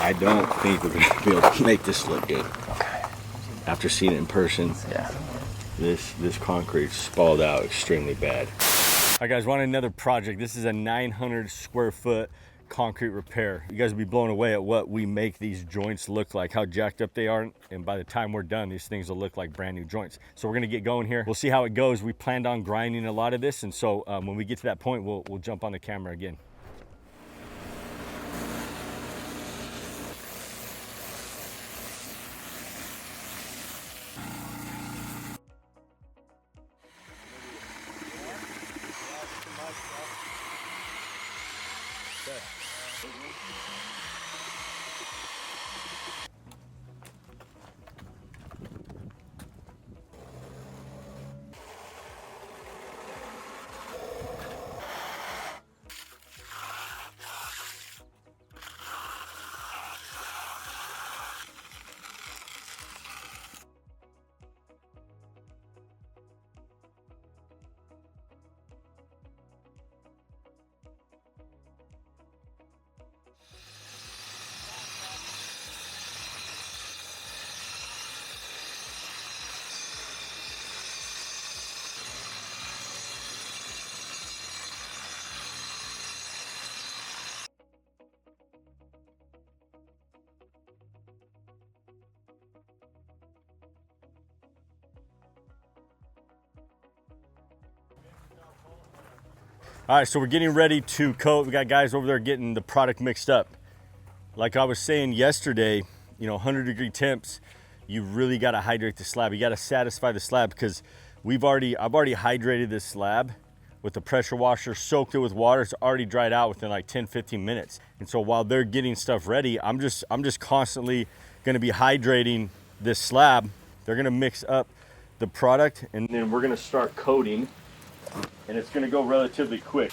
I don't think we're gonna be able to make this look good. Okay. After seeing it in person, Yeah. this concrete's spalled out extremely bad. All right, guys, we're on another project. This is a 900 square foot concrete repair. You guys will be blown away at what we make these joints look like, how jacked up they are, and by the time we're done, these things will look like brand new joints. So we're gonna get going here. We'll see how it goes. We planned on grinding a lot of this, and so when we get to that point, we'll jump on the camera again. All right, so we're getting ready to coat. We got guys over there getting the product mixed up. Like I was saying yesterday, you know, 100-degree temps, you really got to hydrate the slab. You got to satisfy the slab because I've already hydrated this slab with the pressure washer, soaked it with water. It's already dried out within like 10-15 minutes. And so while they're getting stuff ready, I'm just constantly going to be hydrating this slab. They're going to mix up the product, and then we're going to start coating. And it's going to go relatively quick.